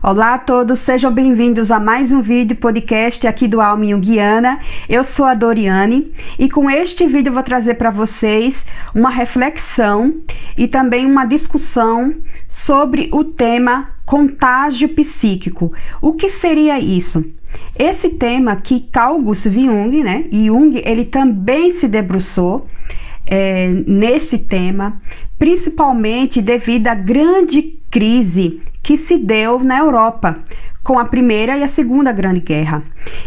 Olá a todos, sejam bem-vindos a mais um vídeo podcast aqui do Alma Junguiana. Eu sou a Doriane e com este vídeo eu vou trazer para vocês uma reflexão e também uma discussão sobre o tema contágio psíquico. O que seria isso? Esse tema que Carl Gustav Jung, Jung, ele também se debruçou nesse tema, principalmente devido à grande crise que se deu na Europa com a Primeira e a Segunda Grande Guerra.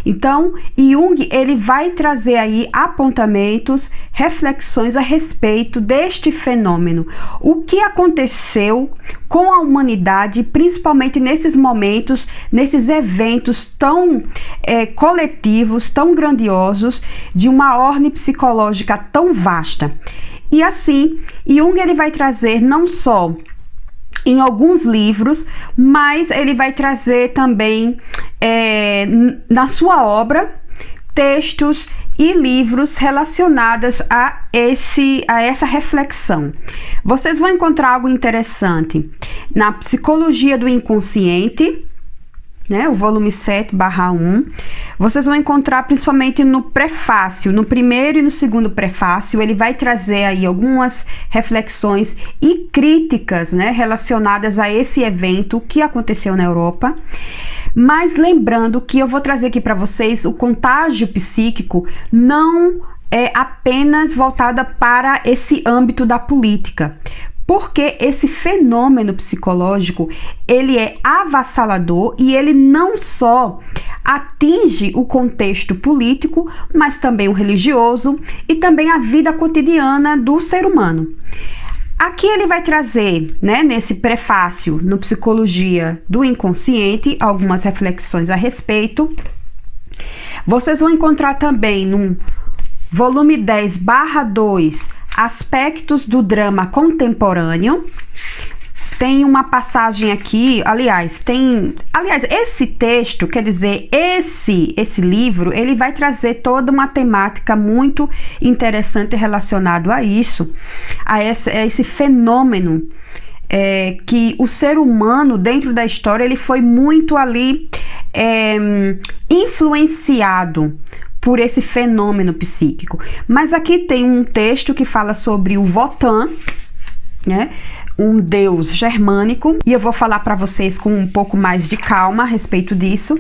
Então, Jung, ele vai trazer aí apontamentos, reflexões a respeito deste fenômeno. O que aconteceu com a humanidade, principalmente nesses momentos, nesses eventos tão coletivos, tão grandiosos, de uma ordem psicológica tão vasta. E assim, Jung, ele vai trazer não só em alguns livros, mas ele vai trazer também na sua obra textos e livros relacionados a essa reflexão. Vocês vão encontrar algo interessante na Psicologia do Inconsciente, o volume 7/1, vocês vão encontrar principalmente no prefácio, no primeiro e no segundo prefácio, ele vai trazer aí algumas reflexões e críticas, relacionadas a esse evento que aconteceu na Europa. Mas lembrando que eu vou trazer aqui para vocês o contágio psíquico não é apenas voltada para esse âmbito da política. Porque esse fenômeno psicológico, ele é avassalador e ele não só atinge o contexto político, mas também o religioso e também a vida cotidiana do ser humano. Aqui ele vai trazer, nesse prefácio, no Psicologia do Inconsciente, algumas reflexões a respeito. Vocês vão encontrar também no volume 10/2, Aspectos do Drama Contemporâneo. Tem uma passagem aqui, aliás, esse texto, quer dizer, esse livro, ele vai trazer toda uma temática muito interessante relacionado a isso, a esse fenômeno que o ser humano, dentro da história, ele foi muito ali influenciado por esse fenômeno psíquico. Mas aqui tem um texto que fala sobre o Wotan, um deus germânico, e eu vou falar para vocês com um pouco mais de calma a respeito disso.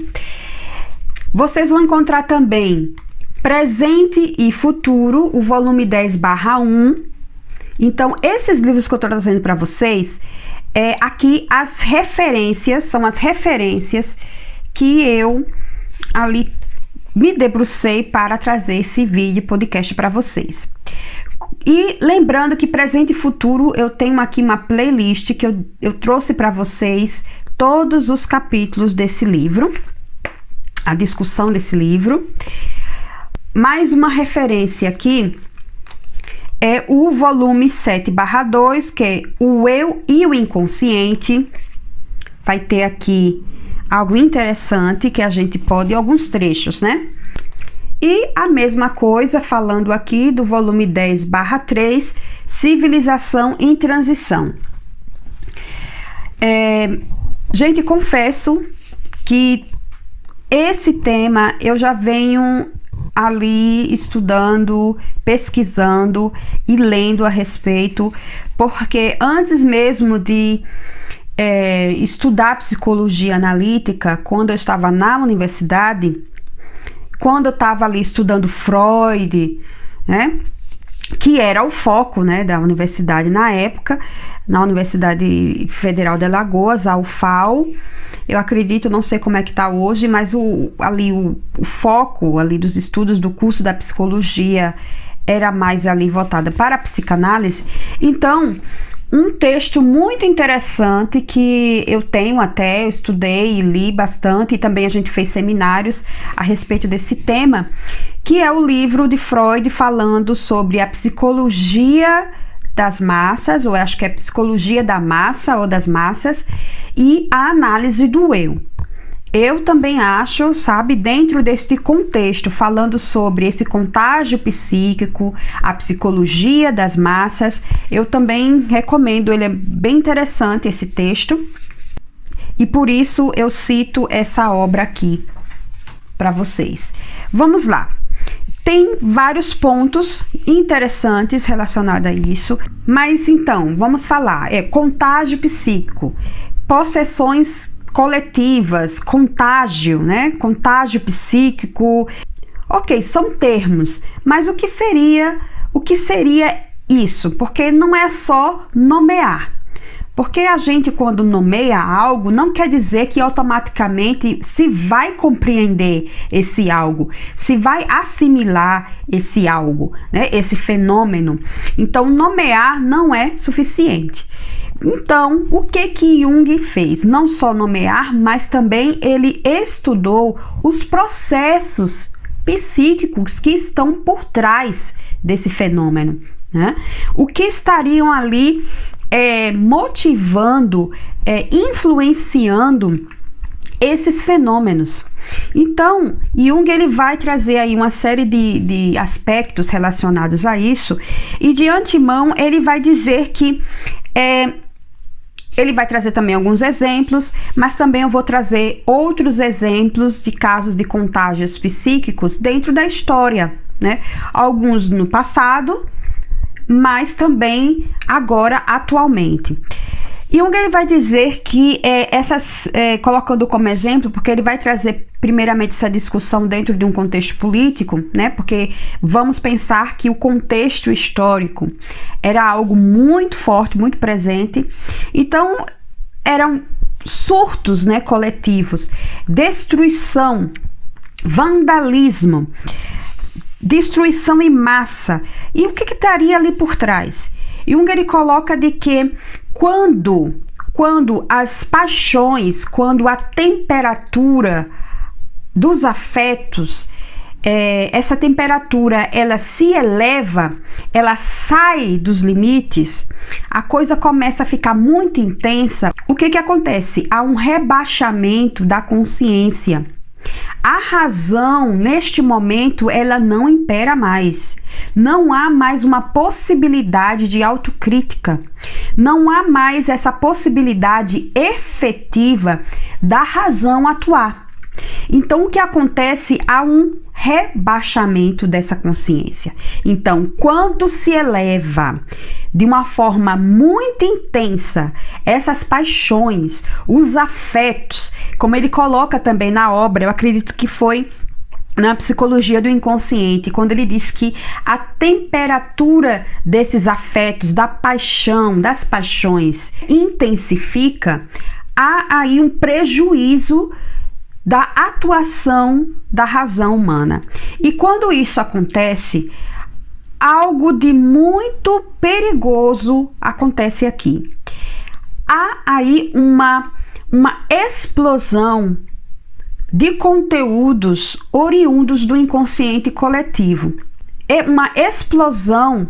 Vocês vão encontrar também Presente e Futuro, o volume 10/1. Então, esses livros que eu estou trazendo para vocês, aqui são as referências que eu ali me debrucei para trazer esse vídeo podcast para vocês. E lembrando que Presente e Futuro, eu tenho aqui uma playlist que eu trouxe para vocês todos os capítulos desse livro, a discussão desse livro. Mais uma referência aqui é o volume 7/2, que é o Eu e o Inconsciente. Vai ter aqui algo interessante que a gente pode, alguns trechos, E a mesma coisa falando aqui do volume 10/3, Civilização em Transição. Gente, confesso que esse tema eu já venho ali estudando, pesquisando e lendo a respeito, porque antes mesmo de estudar psicologia analítica, quando eu estava na universidade, quando eu estava ali estudando Freud, que era o foco da universidade na época, na Universidade Federal de Alagoas, a UFAL. Eu acredito, não sei como é que está hoje, mas o foco ali dos estudos do curso da psicologia era mais ali voltada para a psicanálise. Então, um texto muito interessante que eu estudei e li bastante, e também a gente fez seminários a respeito desse tema, que é o livro de Freud falando sobre a psicologia das massas, ou acho que é psicologia da massa ou das massas, e a análise do eu. Eu também acho, dentro deste contexto, falando sobre esse contágio psíquico, a psicologia das massas, eu também recomendo, ele é bem interessante esse texto. E por isso eu cito essa obra aqui para vocês. Vamos lá. Tem vários pontos interessantes relacionados a isso, mas então, vamos falar. Contágio psíquico, possessões coletivas, contágio, né? Contágio psíquico. Ok, são termos, mas o que seria isso? Porque não é só nomear. Porque a gente, quando nomeia algo, não quer dizer que automaticamente se vai compreender esse algo, se vai assimilar esse algo, né? Esse fenômeno. Então, nomear não é suficiente. Então, o que Jung fez? Não só nomear, mas também ele estudou os processos psíquicos que estão por trás desse fenômeno, né? O que estariam ali motivando, influenciando esses fenômenos. Então, Jung ele vai trazer aí uma série de aspectos relacionados a isso, e de antemão ele vai dizer que ele vai trazer também alguns exemplos, mas também eu vou trazer outros exemplos de casos de contágios psíquicos dentro da história, né? Alguns no passado, mas também agora, atualmente. Jung ele vai dizer que colocando como exemplo, porque ele vai trazer primeiramente essa discussão dentro de um contexto político, né? Porque vamos pensar que o contexto histórico era algo muito forte, muito presente. Então, eram surtos, né, coletivos, destruição, vandalismo, destruição em massa. E o que estaria ali por trás? Jung ele coloca de que quando as paixões, quando a temperatura dos afetos, essa temperatura ela se eleva, ela sai dos limites, a coisa começa a ficar muito intensa. O que acontece? Há um rebaixamento da consciência. A razão, neste momento, ela não impera mais. Não há mais uma possibilidade de autocrítica. Não há mais essa possibilidade efetiva da razão atuar. Então, o que acontece? Há um rebaixamento dessa consciência. Então, quando se eleva de uma forma muito intensa essas paixões, os afetos, como ele coloca também na obra, eu acredito que foi na Psicologia do Inconsciente, quando ele diz que a temperatura desses afetos, da paixão, das paixões, intensifica, há aí um prejuízo da atuação da razão humana. E quando isso acontece, algo de muito perigoso acontece aqui. Há aí uma explosão de conteúdos oriundos do inconsciente coletivo. É uma explosão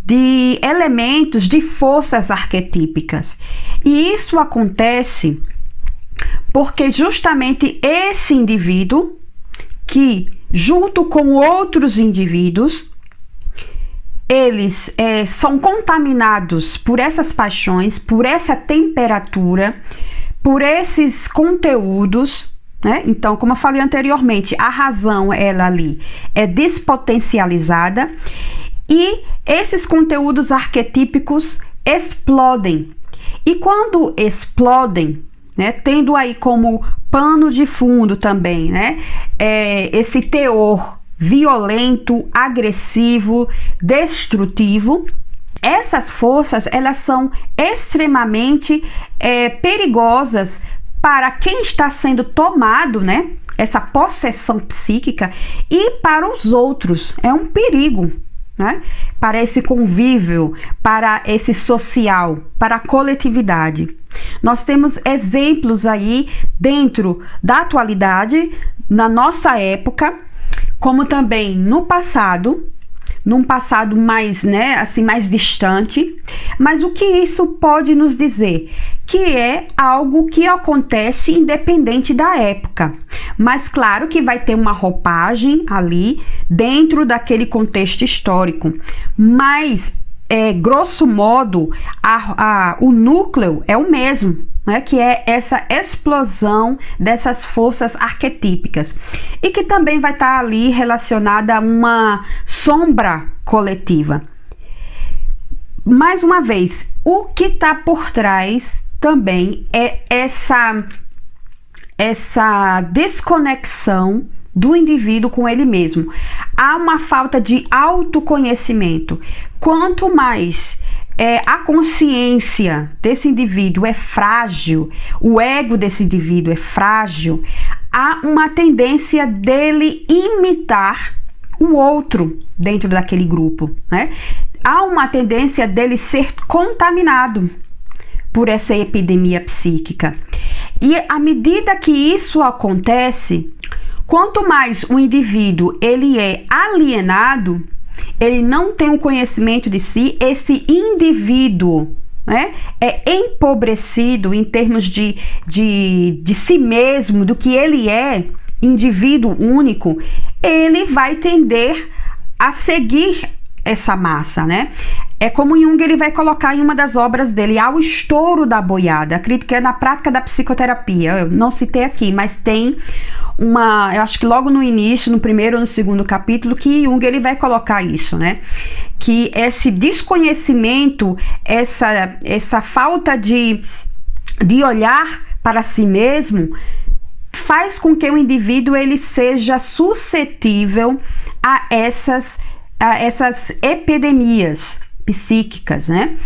de elementos, de forças arquetípicas. E isso acontece porque justamente esse indivíduo, que junto com outros indivíduos, eles são contaminados por essas paixões, por essa temperatura, por esses conteúdos, né? Então, como eu falei anteriormente, a razão, ela ali é despotencializada e esses conteúdos arquetípicos explodem. E quando explodem, né, tendo aí como pano de fundo também, né, esse teor violento, agressivo, destrutivo, essas forças elas são extremamente perigosas para quem está sendo tomado, né, essa possessão psíquica, e para os outros. É um perigo, né, para esse convívio, para esse social, para a coletividade. Nós temos exemplos aí dentro da atualidade, na nossa época, como também no passado, num passado mais, né, assim, mais distante. Mas o que isso pode nos dizer? Que é algo que acontece independente da época. Mas claro que vai ter uma roupagem ali dentro daquele contexto histórico. Mas, grosso modo, o núcleo é o mesmo, né, que é essa explosão dessas forças arquetípicas e que também vai estar ali relacionada a uma sombra coletiva. Mais uma vez, o que está por trás também é essa desconexão do indivíduo com ele mesmo. Há uma falta de autoconhecimento. Quanto mais a consciência desse indivíduo é frágil, o ego desse indivíduo é frágil, há uma tendência dele imitar o outro dentro daquele grupo, né? Há uma tendência dele ser contaminado por essa epidemia psíquica. E à medida que isso acontece, quanto mais o indivíduo ele é alienado, ele não tem o conhecimento de si, esse indivíduo, né, é empobrecido em termos de si mesmo, do que ele é, indivíduo único, ele vai tender a seguir essa massa, né? É como Jung ele vai colocar em uma das obras dele, ao estouro da boiada. Acredito que é na prática da psicoterapia. Eu não citei aqui, mas tem uma, eu acho que logo no início, no primeiro ou no segundo capítulo, que Jung ele vai colocar isso, né? Que esse desconhecimento, essa falta de olhar para si mesmo, faz com que o indivíduo ele seja suscetível a essas epidemias psíquicas, né?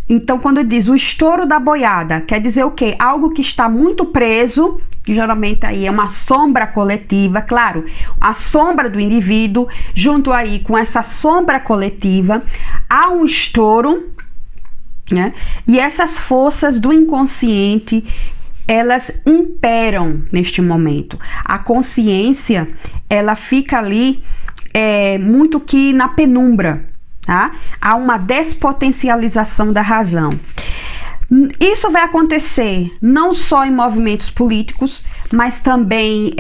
Então, quando diz o estouro da boiada, quer dizer o quê? Algo que está muito preso, que geralmente aí é uma sombra coletiva, claro, a sombra do indivíduo, junto aí com essa sombra coletiva, há um estouro, né? E essas forças do inconsciente, elas imperam neste momento. A consciência, ela fica ali muito que na penumbra, tá? Há uma despotencialização da razão. Isso vai acontecer não só em movimentos políticos, mas também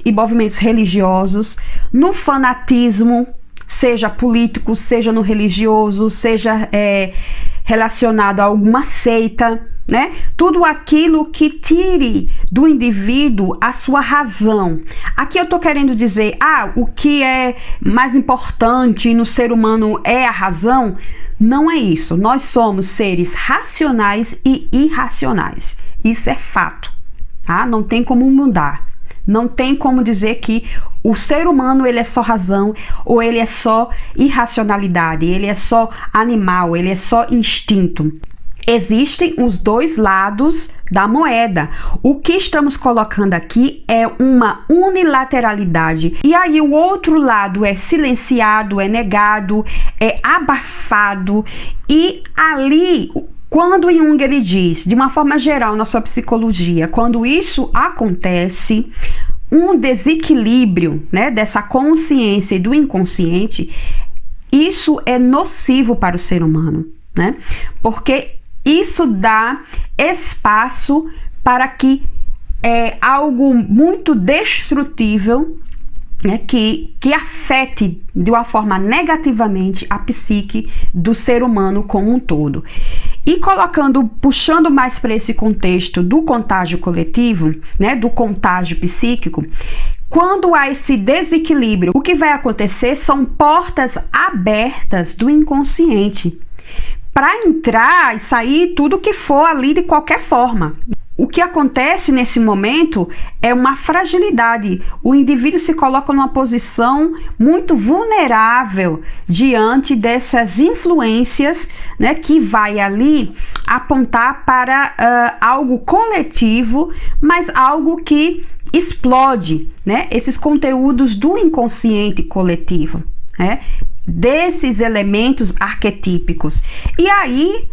em movimentos religiosos, no fanatismo, seja político, seja no religioso, seja relacionado a alguma seita, né? Tudo aquilo que tire do indivíduo a sua razão. Aqui eu tô querendo dizer, o que é mais importante no ser humano é a razão? Não é isso. Nós somos seres racionais e irracionais. Isso é fato, tá? Não tem como mudar. Não tem como dizer que o ser humano ele é só razão ou ele é só irracionalidade, ele é só animal, ele é só instinto. Existem os dois lados da moeda. O que estamos colocando aqui é uma unilateralidade. E aí o outro lado é silenciado, é negado, é abafado. E ali, quando Jung ele diz, de uma forma geral na sua psicologia, quando isso acontece, um desequilíbrio, né, dessa consciência e do inconsciente, isso é nocivo para o ser humano, né? Porque isso dá espaço para que algo muito destrutível, né, que afete de uma forma negativamente a psique do ser humano como um todo. E puxando mais para esse contexto do contágio coletivo, né, do contágio psíquico, quando há esse desequilíbrio, o que vai acontecer são portas abertas do inconsciente para entrar e sair tudo que for ali de qualquer forma. O que acontece nesse momento é uma fragilidade. O indivíduo se coloca numa posição muito vulnerável diante dessas influências, né, que vai ali apontar para algo coletivo, mas algo que explode, né, esses conteúdos do inconsciente coletivo, né, desses elementos arquetípicos. E aí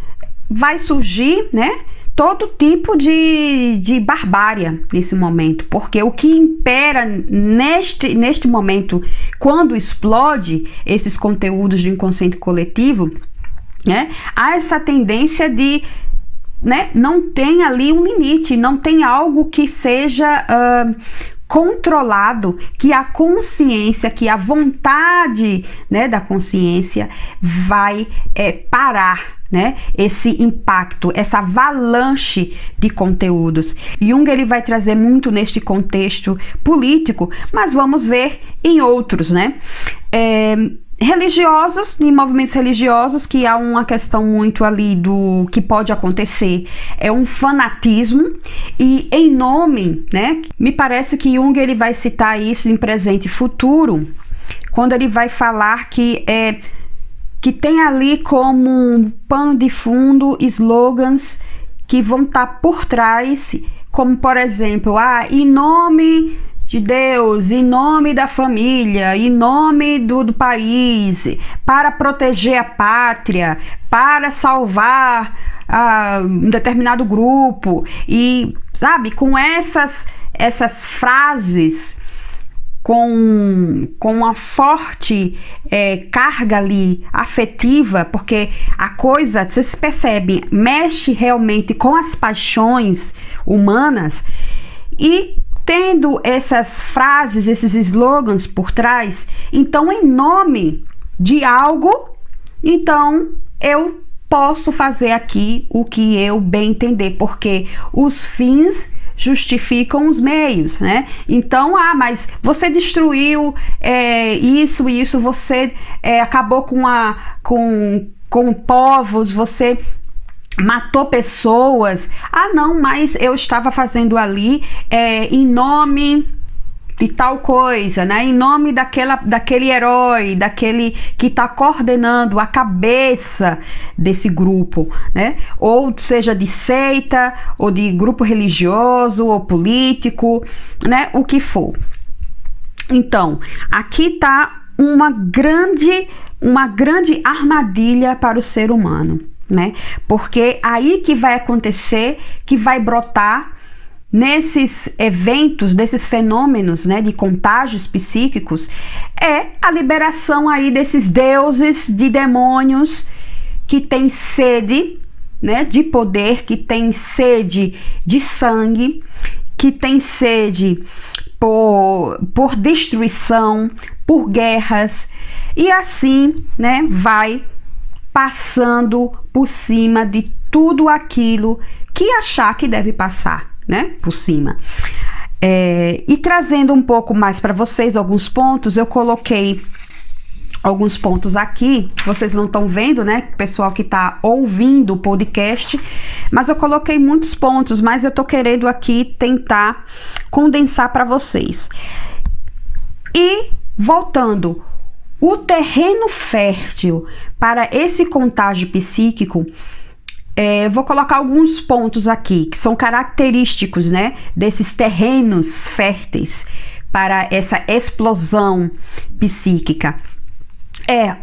vai surgir, né, todo tipo de barbárie nesse momento, porque o que impera neste momento, quando explode esses conteúdos do inconsciente coletivo, né, há essa tendência de, né, não tem ali um limite, não tem algo que seja controlado, que a consciência, que a vontade, né, da consciência vai parar né, esse impacto, essa avalanche de conteúdos. Jung ele vai trazer muito neste contexto político, mas vamos ver em outros, né? Religiosos, em movimentos religiosos, que há uma questão muito ali do que pode acontecer, é um fanatismo, e em nome, né, me parece que Jung ele vai citar isso em presente e futuro, quando ele vai falar que tem ali como um pano de fundo slogans que vão estar por trás, como por exemplo, em nome de Deus, em nome da família, em nome do país, para proteger a pátria, para salvar um determinado grupo, e sabe, com essas frases, com uma forte carga ali afetiva, porque a coisa, vocês percebem, mexe realmente com as paixões humanas, e tendo essas frases, esses slogans por trás, então em nome de algo, então eu posso fazer aqui o que eu bem entender, porque os fins justificam os meios, né? Então, mas você destruiu isso e isso, você acabou com povos, você matou pessoas. Não, mas eu estava fazendo ali em nome de tal coisa, né? Em nome daquele herói, daquele que está coordenando a cabeça desse grupo, né? Ou seja, de seita, ou de grupo religioso, ou político, né? O que for. Então, aqui está uma grande armadilha para o ser humano, né? Porque aí que vai acontecer, que vai brotar nesses eventos, desses fenômenos, né, de contágios psíquicos, é a liberação aí desses deuses, de demônios que têm sede, né, de poder, que têm sede de sangue, que têm sede por destruição, por guerras, e assim, né, vai passando por cima de tudo aquilo que achar que deve passar, né, por cima. E trazendo um pouco mais para vocês alguns pontos, eu coloquei alguns pontos aqui, vocês não estão vendo, né, pessoal que está ouvindo o podcast, mas eu coloquei muitos pontos, mas eu tô querendo aqui tentar condensar para vocês. E voltando, o terreno fértil para esse contágio psíquico, vou colocar alguns pontos aqui que são característicos, né, desses terrenos férteis para essa explosão psíquica.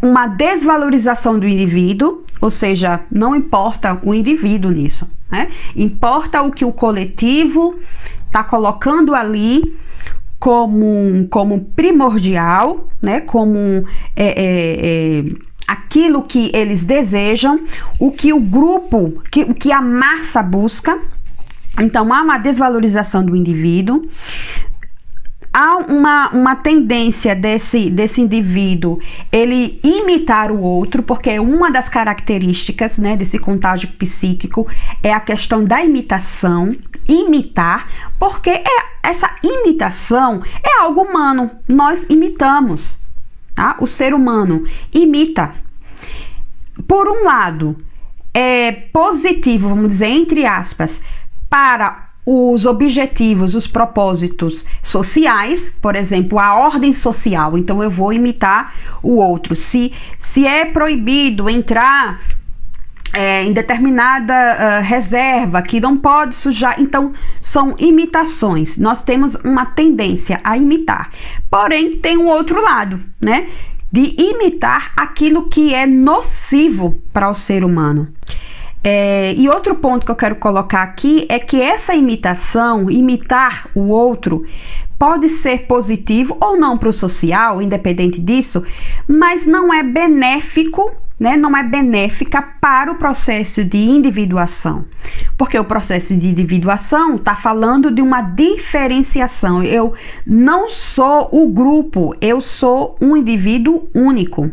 Uma desvalorização do indivíduo, ou seja, não importa o indivíduo nisso, né? Importa o que o coletivo está colocando ali como primordial, né? Como aquilo que eles desejam, o que o grupo, o que a massa busca. Então, há uma desvalorização do indivíduo, há uma tendência desse indivíduo, ele imitar o outro, porque uma das características, né, desse contágio psíquico é a questão da imitação, imitar, porque essa imitação é algo humano, nós imitamos. Tá? O ser humano imita. Por um lado, é positivo, vamos dizer, entre aspas, para os objetivos, os propósitos sociais, por exemplo, a ordem social. Então, eu vou imitar o outro. Se é proibido entrar em determinada reserva, que não pode sujar, então são imitações. Nós temos uma tendência a imitar. Porém, tem um outro lado, né? De imitar aquilo que é nocivo para o ser humano. E outro ponto que eu quero colocar aqui é que essa imitação, imitar o outro, pode ser positivo ou não para o social, independente disso, mas não é benéfico, né? Não é benéfica para o processo de individuação, porque o processo de individuação está falando de uma diferenciação. Eu não sou o grupo, eu sou um indivíduo único,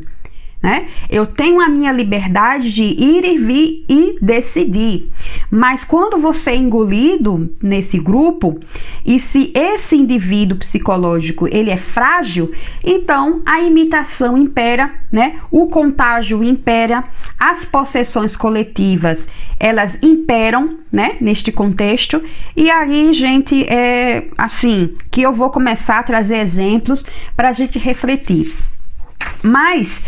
né? Eu tenho a minha liberdade de ir e vir e decidir. Mas quando você é engolido nesse grupo, e se esse indivíduo psicológico ele é frágil, então a imitação impera, né? O contágio impera, as possessões coletivas, elas imperam, né? Neste contexto. E aí, gente, é assim que eu vou começar a trazer exemplos para a gente refletir. Mas,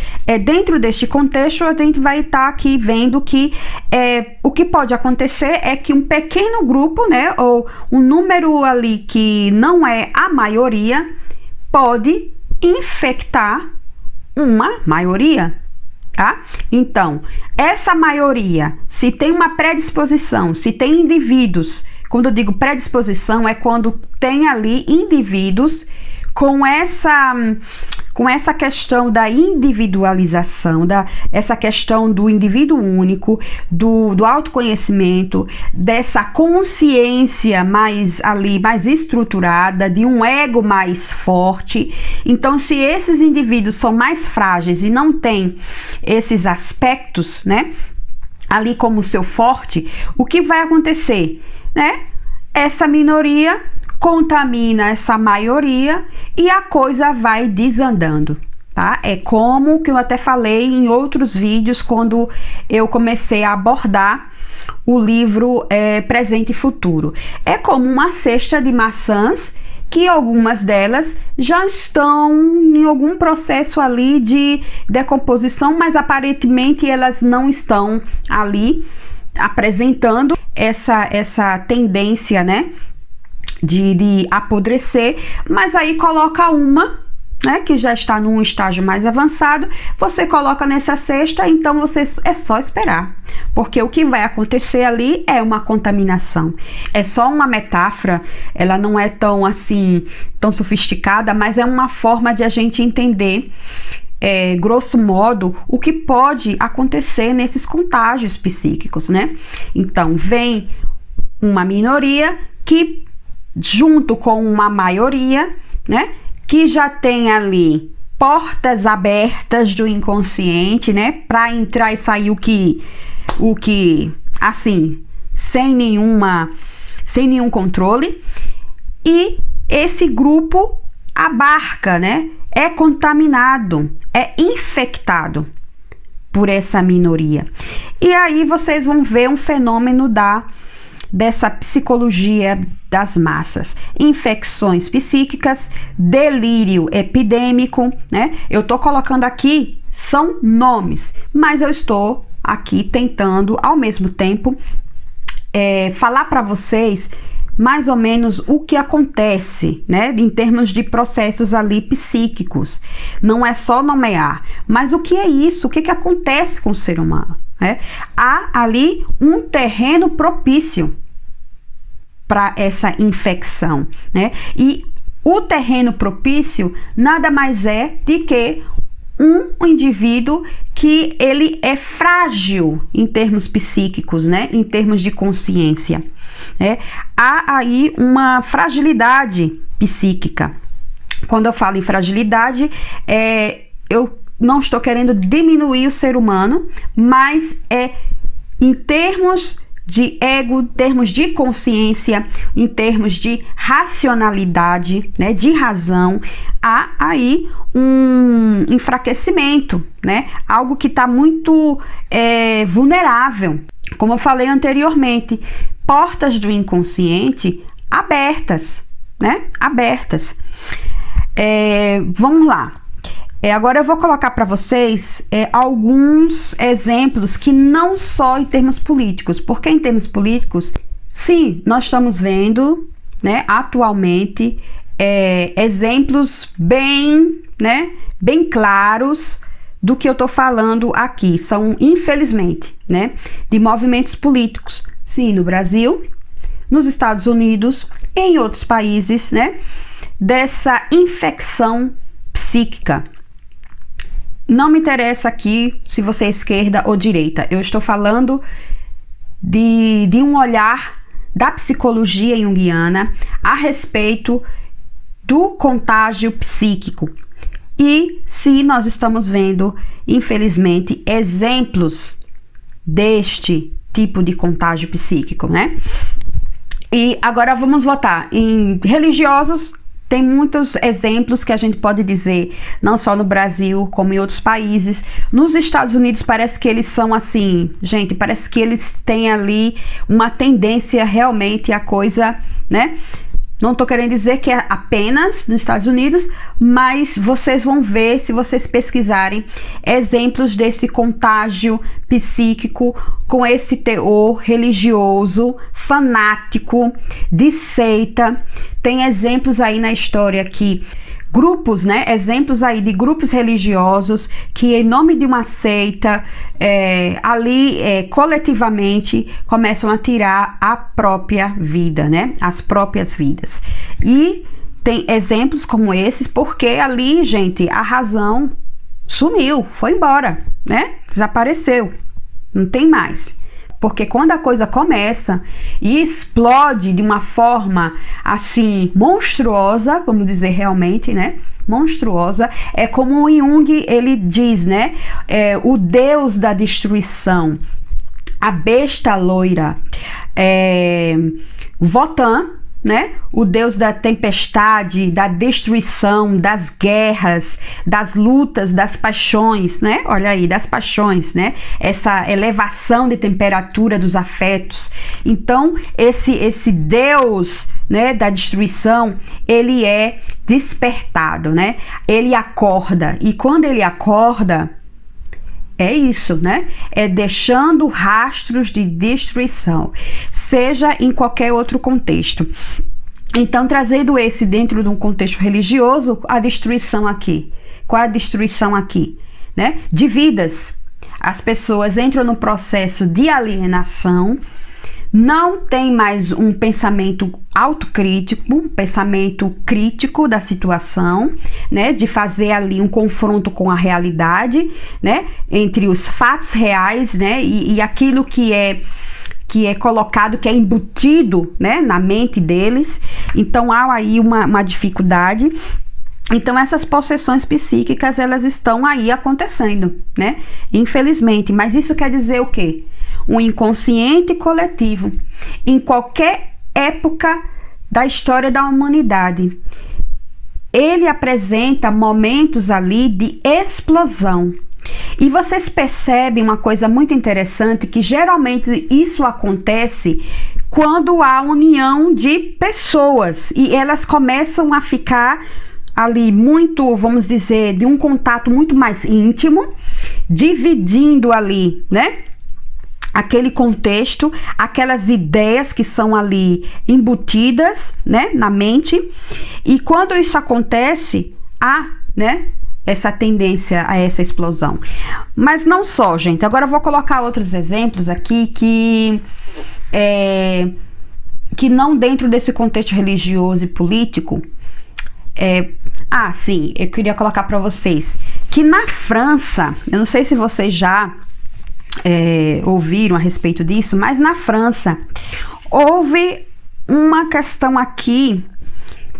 dentro deste contexto, a gente vai estar aqui vendo que o que pode acontecer é que um pequeno grupo, né, ou um número ali que não é a maioria, pode infectar uma maioria, tá? Então, essa maioria, se tem uma predisposição, se tem indivíduos, quando eu digo predisposição, é quando tem ali indivíduos com essa questão da individualização, essa questão do indivíduo único, do autoconhecimento, dessa consciência mais estruturada, de um ego mais forte. Então, se esses indivíduos são mais frágeis e não têm esses aspectos, né, ali como seu forte, o que vai acontecer, né? Essa minoria contamina essa maioria e a coisa vai desandando, tá? É como que eu até falei em outros vídeos quando eu comecei a abordar o livro Presente e Futuro. É como uma cesta de maçãs que algumas delas já estão em algum processo ali de decomposição, mas aparentemente elas não estão ali apresentando essa tendência, né, de apodrecer, mas aí coloca uma, né, que já está num estágio mais avançado, você coloca nessa cesta, então é só esperar, porque o que vai acontecer ali é uma contaminação. É só uma metáfora, ela não é tão sofisticada, mas é uma forma de a gente entender, grosso modo, o que pode acontecer nesses contágios psíquicos, né? Então, vem uma minoria que junto com uma maioria, né, que já tem ali portas abertas do inconsciente, né, para entrar e sair o que assim, sem nenhum controle, e esse grupo abarca, né, é contaminado, é infectado por essa minoria. E aí vocês vão ver um fenômeno dessa psicologia das massas, infecções psíquicas, delírio epidêmico, né? Eu tô colocando aqui, são nomes, mas eu estou aqui tentando, ao mesmo tempo, falar para vocês mais ou menos o que acontece, né, em termos de processos ali psíquicos. Não é só nomear, mas o que é isso? O que acontece com o ser humano? Né? Há ali um terreno propício para essa infecção, né? E o terreno propício nada mais é de que um indivíduo que ele é frágil em termos psíquicos, né? Em termos de consciência, né? Há aí uma fragilidade psíquica. Quando eu falo em fragilidade, eu não estou querendo diminuir o ser humano, mas em termos de ego, em termos de consciência, em termos de racionalidade, né, de razão, há aí um enfraquecimento, né, algo que está muito vulnerável. Como eu falei anteriormente, portas do inconsciente abertas, né, abertas. Vamos lá. Agora eu vou colocar para vocês alguns exemplos que não só em termos políticos, porque em termos políticos, sim, nós estamos vendo, né, atualmente exemplos bem claros do que eu estou falando aqui. São, infelizmente, né, de movimentos políticos, sim, no Brasil, nos Estados Unidos, em outros países, né, dessa infecção psíquica. Não me interessa aqui se você é esquerda ou direita. Eu estou falando de um olhar da psicologia junguiana a respeito do contágio psíquico. E se nós estamos vendo, infelizmente, exemplos deste tipo de contágio psíquico, né? E agora vamos voltar em religiosos. Tem muitos exemplos que a gente pode dizer, não só no Brasil, como em outros países. Nos Estados Unidos parece que eles são assim, gente, parece que eles têm ali uma tendência realmente a coisa, né? Não estou querendo dizer que é apenas nos Estados Unidos, mas vocês vão ver, se vocês pesquisarem, exemplos desse contágio psíquico com esse teor religioso, fanático, de seita. Tem exemplos aí na história que grupos, né? Exemplos aí de grupos religiosos que, em nome de uma seita, coletivamente começam a tirar a própria vida, né? As próprias vidas. E tem exemplos como esses, porque ali, gente, a razão sumiu, foi embora, né? Desapareceu, não tem mais. Porque quando a coisa começa e explode de uma forma assim monstruosa, vamos dizer realmente, né? Monstruosa, é como o Jung ele diz, né? O Deus da destruição, a besta loira, Votan, né? O Deus da tempestade, da destruição, das guerras, das lutas, das paixões, né? Olha aí, das paixões, né? Essa elevação de temperatura dos afetos. Então, esse Deus, né, da destruição, ele é despertado, né? Ele acorda. E quando ele acorda, é isso, né? É deixando rastros de destruição, seja em qualquer outro contexto. Então, trazendo esse dentro de um contexto religioso, a destruição aqui. Qual é a destruição aqui? Né? De vidas. As pessoas entram no processo de alienação, não tem mais um pensamento autocrítico, um pensamento crítico da situação, né, de fazer ali um confronto com a realidade, né, entre os fatos reais, né, e aquilo que é colocado, que é embutido, né, na mente deles. Então há aí uma dificuldade. Então essas possessões psíquicas, elas estão aí acontecendo, né, infelizmente. Mas isso quer dizer o quê? Um inconsciente coletivo, em qualquer época da história da humanidade, ele apresenta momentos ali de explosão. E vocês percebem uma coisa muito interessante, que geralmente isso acontece quando há união de pessoas e elas começam a ficar ali muito, vamos dizer, de um contato muito mais íntimo, dividindo ali, né? Aquele contexto, aquelas ideias que são ali embutidas, né, na mente. E quando isso acontece, há, né, essa tendência a essa explosão. Mas não só, gente. Agora eu vou colocar outros exemplos aqui que não dentro desse contexto religioso e político. Sim, eu queria colocar para vocês que na França, eu não sei se vocês já ouviram a respeito disso, mas na França houve uma questão aqui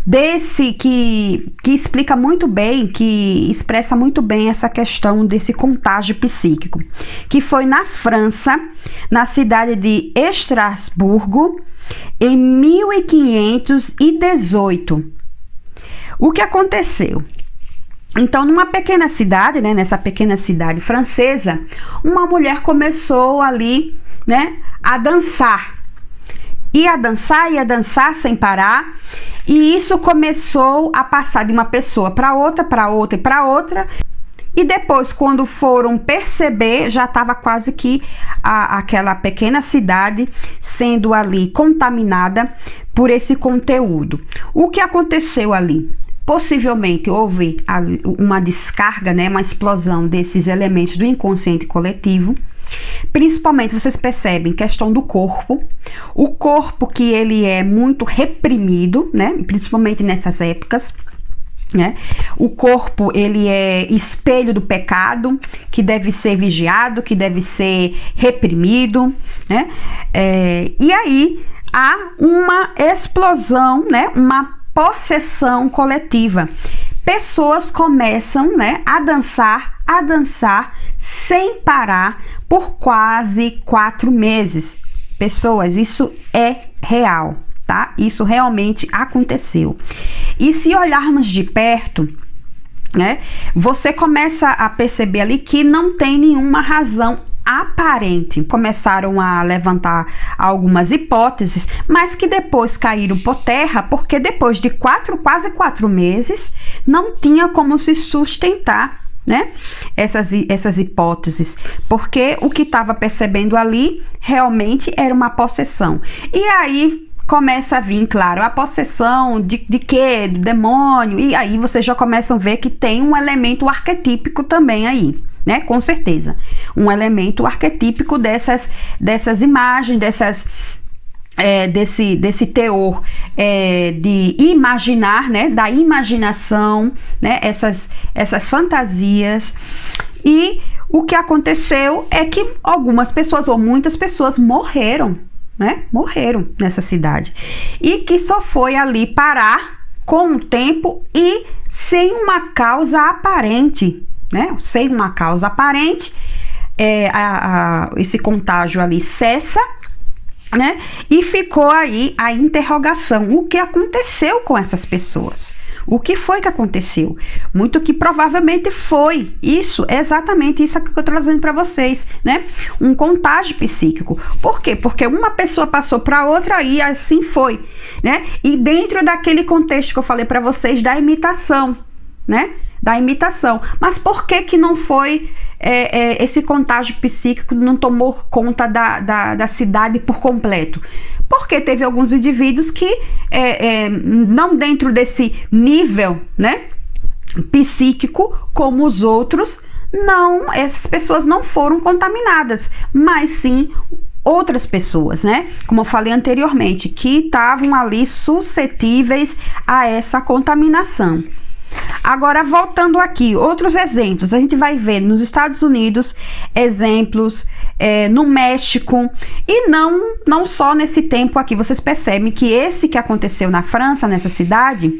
desse que explica muito bem, que expressa muito bem essa questão desse contágio psíquico, que foi na França, na cidade de Estrasburgo, em 1518. O que aconteceu? Então, numa pequena cidade, né, nessa pequena cidade francesa, uma mulher começou ali, né, a dançar. Ia dançar sem parar, e isso começou a passar de uma pessoa para outra, para outra e para outra. E depois, quando foram perceber, já estava quase que aquela pequena cidade sendo ali contaminada por esse conteúdo. O que aconteceu ali? Possivelmente houve uma descarga, né, uma explosão desses elementos do inconsciente coletivo. Principalmente, vocês percebem, questão do corpo. O corpo que ele é muito reprimido, né, principalmente nessas épocas. Né? O corpo, ele é espelho do pecado, que deve ser vigiado, que deve ser reprimido, né? E aí há uma explosão, né? Uma possessão coletiva, pessoas começam, né, a dançar sem parar por quase 4 meses. Pessoas, isso é real, tá? Isso realmente aconteceu. E se olharmos de perto, né, você começa a perceber ali que não tem nenhuma razão aparente. Começaram a levantar algumas hipóteses, mas que depois caíram por terra, porque depois de quase 4 meses, não tinha como se sustentar, né, essas hipóteses, porque o que estava percebendo ali realmente era uma possessão. E aí começa a vir, claro, a possessão de quê? Do demônio, e aí vocês já começam a ver que tem um elemento arquetípico também aí, né? Com certeza, um elemento arquetípico dessas imagens, desse teor de imaginar, né? Da imaginação, né? Essas fantasias. E o que aconteceu é que algumas pessoas, ou muitas pessoas, morreram, né? Morreram nessa cidade, e que só foi ali parar com o tempo e sem uma causa aparente, né? Sem uma causa aparente, esse contágio ali cessa, né? E ficou aí a interrogação: o que aconteceu com essas pessoas? O que foi que aconteceu? Muito que provavelmente foi isso, exatamente isso que eu estou trazendo para vocês, né? Um contágio psíquico. Por quê? Porque uma pessoa passou para outra e assim foi, né? E dentro daquele contexto que eu falei para vocês da imitação, né? Da imitação. Mas por que não foi esse contágio psíquico, não tomou conta da cidade por completo? Porque teve alguns indivíduos que não dentro desse nível, né, psíquico como os outros, não, essas pessoas não foram contaminadas, mas sim outras pessoas, né? Como eu falei anteriormente, que estavam ali suscetíveis a essa contaminação. Agora, voltando aqui, outros exemplos, a gente vai ver nos Estados Unidos, exemplos no México, e não só nesse tempo aqui. Vocês percebem que esse que aconteceu na França, nessa cidade,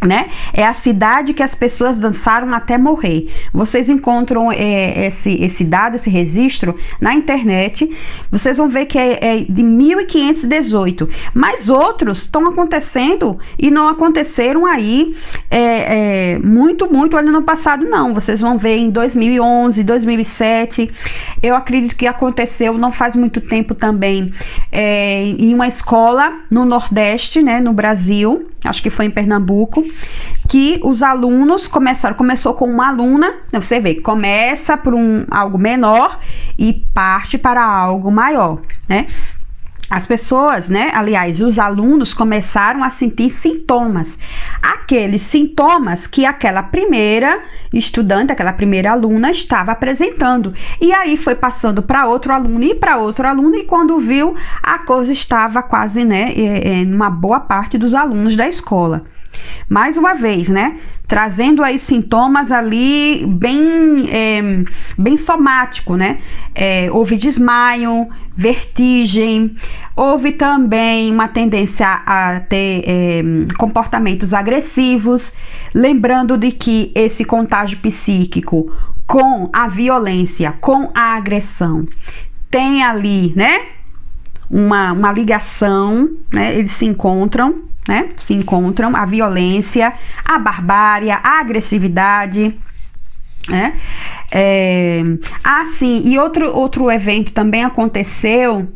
né, é a cidade que as pessoas dançaram até morrer. Vocês encontram esse dado, esse registro na internet. Vocês vão ver que é de 1518, mas outros estão acontecendo e não aconteceram aí muito ali no passado, não. Vocês vão ver em 2011, 2007. Eu acredito que aconteceu não faz muito tempo também, em uma escola no Nordeste, né, no Brasil, acho que foi em Pernambuco, que os alunos começou com uma aluna, você vê, começa por algo menor e parte para algo maior, né? As pessoas, né, aliás, os alunos começaram a sentir sintomas, aqueles sintomas que aquela primeira estudante, aquela primeira aluna estava apresentando, e aí foi passando para outro aluno e para outro aluno, e quando viu, a coisa estava quase, né, numa boa parte dos alunos da escola. Mais uma vez, né, trazendo aí sintomas ali bem somático, né? Houve desmaio, vertigem, houve também uma tendência a ter comportamentos agressivos, lembrando de que esse contágio psíquico com a violência, com a agressão, tem ali, né, uma ligação, né? Eles se encontram, né? Se encontram a violência, a barbárie, a agressividade, né? Sim, e outro evento também aconteceu.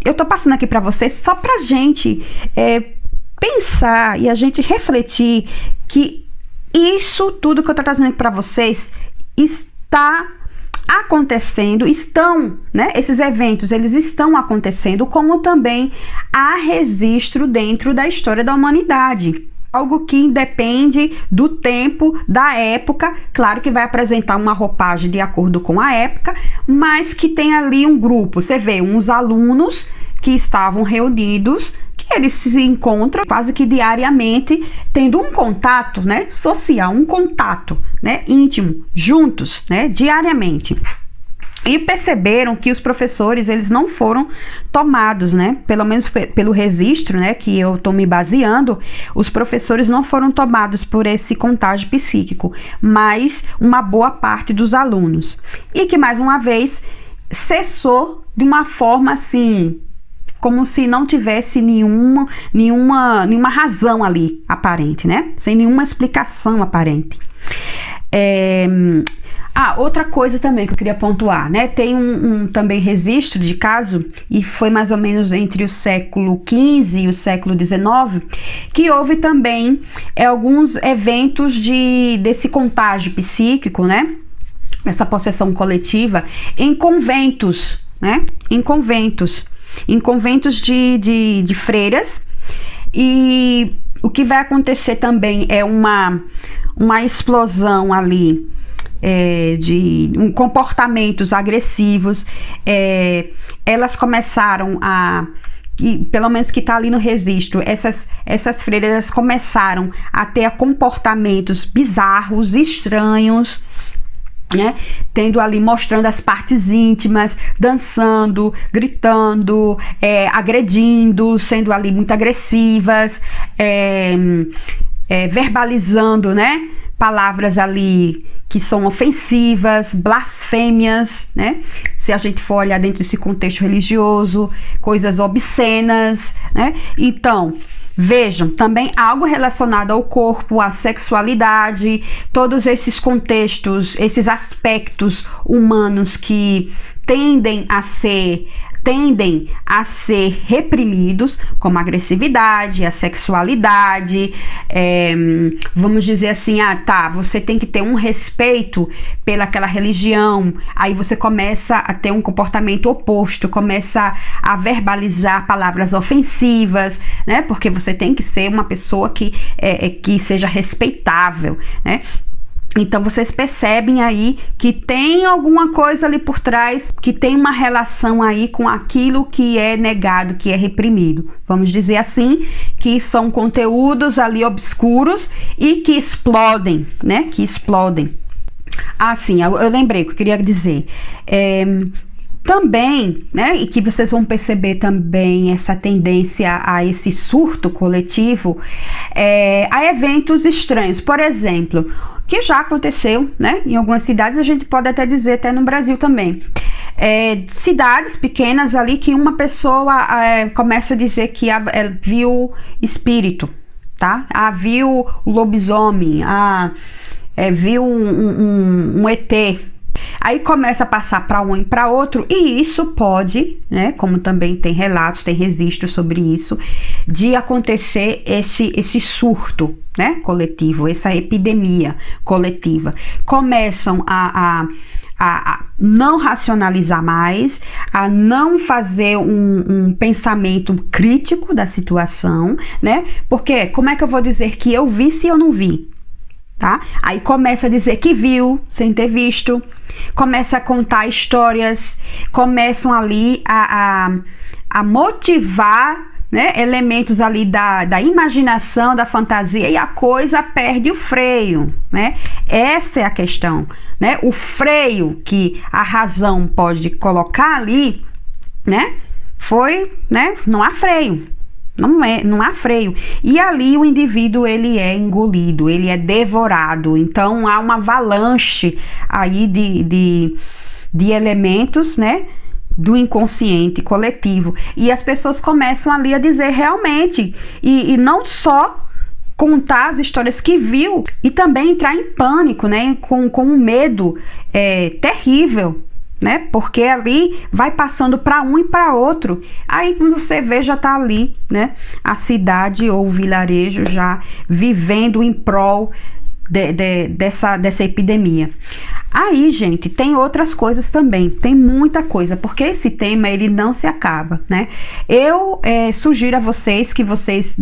Eu tô passando aqui para vocês só pra gente pensar e a gente refletir que isso tudo que eu tô trazendo aqui para vocês está acontecendo, né? Esses eventos, eles estão acontecendo, como também há registro dentro da história da humanidade. Algo que independe do tempo, da época, claro que vai apresentar uma roupagem de acordo com a época, mas que tem ali um grupo, você vê uns alunos que estavam reunidos, que eles se encontram quase que diariamente, tendo um contato, né, social, um contato, né, íntimo, juntos, né, diariamente. E perceberam que os professores, eles não foram tomados, né? Pelo menos pelo registro, né, que eu tô me baseando, os professores não foram tomados por esse contágio psíquico, mas uma boa parte dos alunos. E que, mais uma vez, cessou de uma forma assim, como se não tivesse nenhuma razão ali aparente, né? Sem nenhuma explicação aparente. Outra coisa também que eu queria pontuar, né? Tem também registro de caso, e foi mais ou menos entre o século XV e o século XIX, que houve também alguns eventos desse contágio psíquico, né? Essa possessão coletiva em conventos, né? Em conventos de freiras. E o que vai acontecer também é uma explosão ali de comportamentos agressivos. Elas começaram pelo menos que está ali no registro, essas freiras começaram a ter comportamentos bizarros, estranhos, né? Tendo ali, mostrando as partes íntimas, dançando, gritando, agredindo, sendo ali muito agressivas, verbalizando, né? Palavras ali que são ofensivas, blasfêmias, né? Se a gente for olhar dentro desse contexto religioso, coisas obscenas, né? Então, vejam, também algo relacionado ao corpo, à sexualidade, todos esses contextos, esses aspectos humanos que tendem a ser reprimidos, como a agressividade, a sexualidade, vamos dizer assim, você tem que ter um respeito pelaquela religião, aí você começa a ter um comportamento oposto, começa a verbalizar palavras ofensivas, né, porque você tem que ser uma pessoa que seja respeitável, né. Então, vocês percebem aí que tem alguma coisa ali por trás, que tem uma relação aí com aquilo que é negado, que é reprimido. Vamos dizer assim, que são conteúdos ali obscuros e que explodem, né? Que explodem. Sim, eu lembrei o que eu queria dizer. Também, né, e que vocês vão perceber também essa tendência a esse surto coletivo, a eventos estranhos. Por exemplo, que já aconteceu, né, em algumas cidades, a gente pode até dizer, até no Brasil também. Cidades pequenas ali que uma pessoa começa a dizer que viu espírito, tá? Viu o lobisomem, viu um ET. Aí começa a passar para um e para outro, e isso pode, né, como também tem relatos, tem registros sobre isso, de acontecer esse surto, né, coletivo, essa epidemia coletiva. Começam a não racionalizar mais, a não fazer um pensamento crítico da situação, né, porque como é que eu vou dizer que eu vi se eu não vi? Tá? Aí começa a dizer que viu sem ter visto, começa a contar histórias, começam ali a motivar, né, elementos ali da imaginação, da fantasia, e a coisa perde o freio, né? Essa é a questão, né? O freio que a razão pode colocar ali, né? Não há freio. Não há freio. E ali o indivíduo, ele é engolido, ele é devorado. Então há uma avalanche aí de elementos, né, do inconsciente coletivo. E as pessoas começam ali a dizer realmente, e não só contar as histórias que viu, e também entrar em pânico, né, com um medo terrível, né? Porque ali vai passando para um e para outro. Aí quando você vê, já tá ali, né? A cidade ou o vilarejo já vivendo em prol dessa epidemia. Aí, gente, tem outras coisas também, tem muita coisa, porque esse tema, ele não se acaba, né? Eu sugiro a vocês que vocês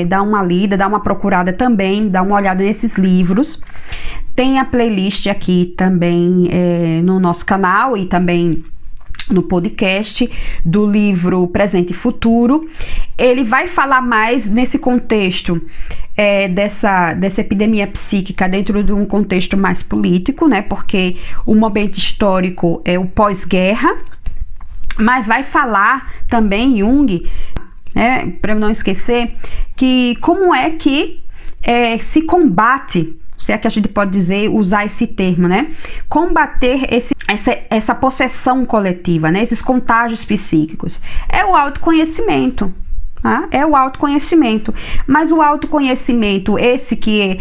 dão uma lida, dá uma procurada também, dá uma olhada nesses livros. Tem a playlist aqui também no nosso canal e também no podcast do livro Presente e Futuro. Ele vai falar mais nesse contexto dessa epidemia psíquica dentro de um contexto mais político, né? Porque o momento histórico é o pós-guerra, mas vai falar também Jung, né, para não esquecer, que como é que se combate, se é que a gente pode dizer, usar esse termo, né? Combater essa possessão coletiva, né? Esses contágios psíquicos. É o autoconhecimento. Tá? É o autoconhecimento. Mas o autoconhecimento, esse que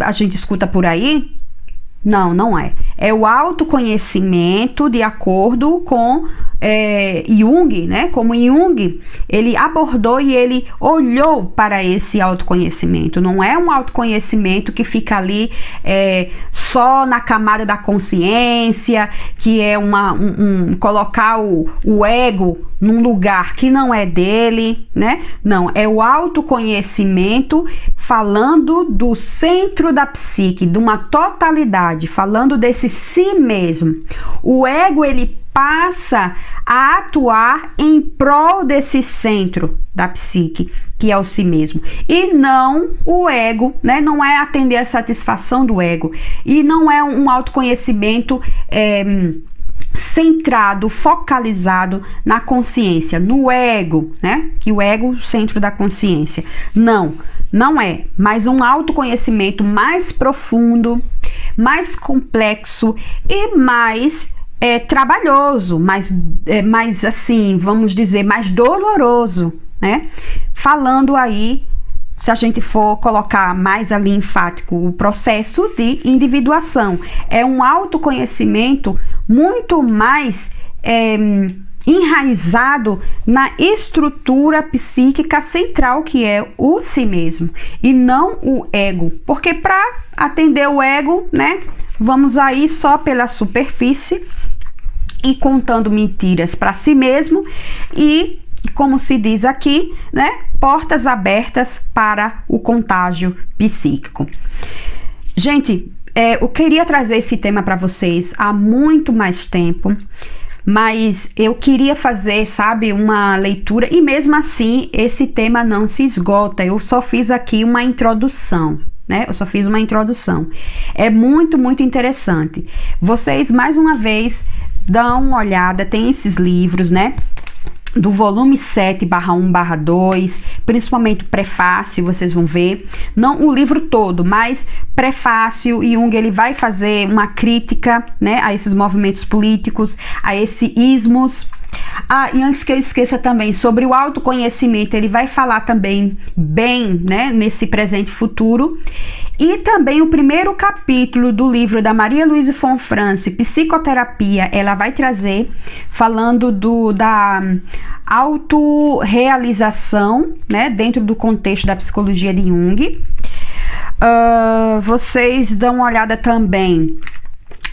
a gente escuta por aí, não é. É o autoconhecimento de acordo com Jung, né? Como Jung, ele abordou e ele olhou para esse autoconhecimento. Não é um autoconhecimento que fica ali só na camada da consciência, que é colocar o ego num lugar que não é dele, né? Não, é o autoconhecimento falando do centro da psique, de uma totalidade, falando desse si mesmo. O ego, ele passa a atuar em prol desse centro da psique, que é o si mesmo, e não o ego, né? Não é atender a satisfação do ego, e não é um autoconhecimento centrado, focalizado na consciência, no ego, né? Que o ego, centro da consciência. Não é, mas um autoconhecimento mais profundo, mais complexo e mais trabalhoso, mais assim, vamos dizer, mais doloroso, né? Falando aí, se a gente for colocar mais ali enfático, o processo de individuação. É um autoconhecimento muito mais enraizado na estrutura psíquica central, que é o si mesmo, e não o ego. Porque para atender o ego, né, vamos aí só pela superfície e contando mentiras para si mesmo e, como se diz aqui, né, portas abertas para o contágio psíquico. Gente, eu queria trazer esse tema para vocês há muito mais tempo, mas eu queria fazer, sabe, uma leitura, e mesmo assim esse tema não se esgota. Eu só fiz aqui uma introdução, né? Eu só fiz uma introdução. É muito, muito interessante. Vocês, mais uma vez, dão uma olhada, tem esses livros, né? Do volume 7/1/2, principalmente o prefácio, vocês vão ver, não o livro todo, mas prefácio. Jung, ele vai fazer uma crítica, né, a esses movimentos políticos, a esse ismos. E antes que eu esqueça também, sobre o autoconhecimento, ele vai falar também bem, né, nesse presente e futuro. E também o primeiro capítulo do livro da Maria Luísa von Franz, Psicoterapia, ela vai trazer, falando da autorrealização, né, dentro do contexto da psicologia de Jung. Vocês dão uma olhada também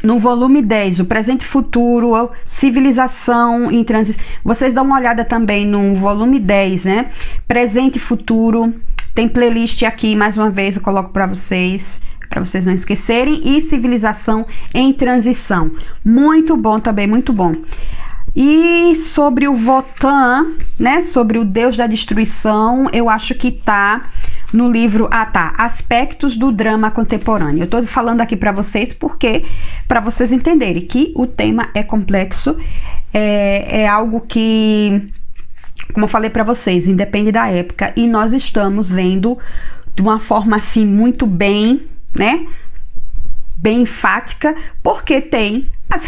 no volume 10, o presente e futuro, civilização em transição. Vocês dão uma olhada também no volume 10, né? Presente e futuro. Tem playlist aqui, mais uma vez, eu coloco para vocês não esquecerem. E civilização em transição. Muito bom também, muito bom. E sobre o Wotan, né? Sobre o Deus da Destruição, eu acho que tá no livro, Aspectos do Drama Contemporâneo. Eu tô falando aqui para vocês porque, para vocês entenderem que o tema é complexo, é algo que, como eu falei para vocês, independe da época, e nós estamos vendo de uma forma assim muito bem, né? Bem enfática, porque tem as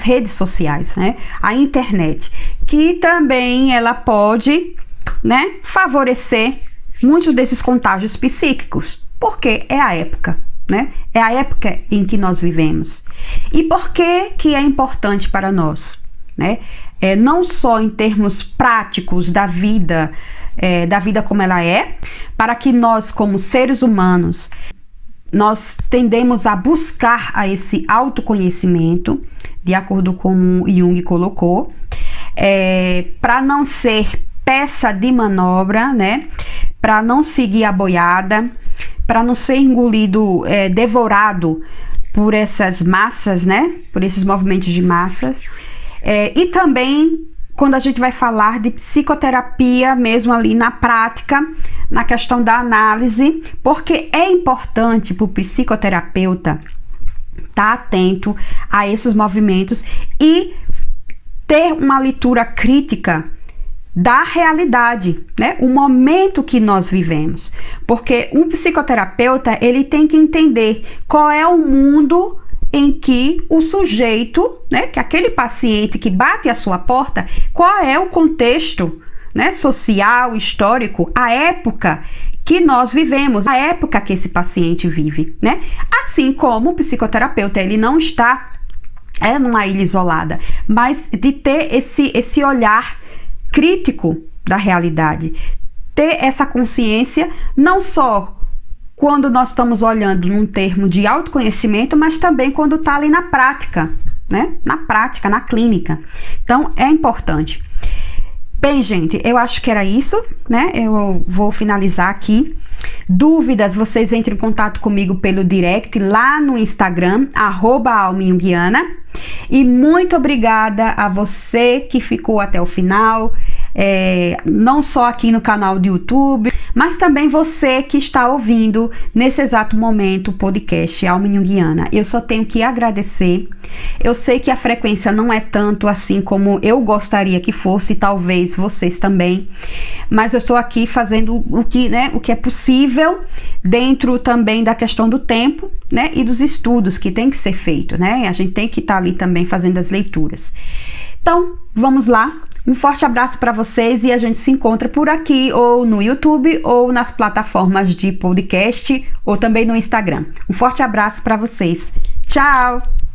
redes sociais, né? A internet, que também ela pode, né, favorecer muitos desses contágios psíquicos, porque é a época, né? É a época em que nós vivemos. E por que é importante para nós, né? Não só em termos práticos da vida como ela é, para que nós, como seres humanos, nós tendemos a buscar a esse autoconhecimento, de acordo com o Jung colocou, para não ser peça de manobra, né? Para não seguir a boiada, para não ser engolido, devorado por essas massas, né? Por esses movimentos de massa. E também quando a gente vai falar de psicoterapia, mesmo ali na prática, na questão da análise, porque é importante para o psicoterapeuta estar atento a esses movimentos e ter uma leitura crítica da realidade, né? O momento que nós vivemos. Porque um psicoterapeuta, ele tem que entender qual é o mundo em que o sujeito, né, que aquele paciente que bate à sua porta, qual é o contexto, né, social, histórico, a época que nós vivemos, a época que esse paciente vive, né? Assim como o psicoterapeuta, ele não está numa ilha isolada, mas de ter esse olhar crítico da realidade, ter essa consciência não só quando nós estamos olhando num termo de autoconhecimento, mas também quando está ali na prática, né? Na prática, na clínica. Então, é importante. Bem, gente, eu acho que era isso, né? Eu vou finalizar aqui. Dúvidas, vocês entrem em contato comigo pelo direct lá no Instagram, @alminhoguiana. E muito obrigada a você que ficou até o final, não só aqui no canal do YouTube, mas também você que está ouvindo nesse exato momento o podcast Alminhoguiana. Eu só tenho que agradecer. Eu sei que a frequência não é tanto assim como eu gostaria que fosse, talvez vocês também, mas eu estou aqui fazendo o que é possível dentro também da questão do tempo, né, e dos estudos que tem que ser feito, né? A gente tem que estar ali também fazendo as leituras. Então, vamos lá. Um forte abraço para vocês e a gente se encontra por aqui, ou no YouTube, ou nas plataformas de podcast, ou também no Instagram. Um forte abraço para vocês. Tchau!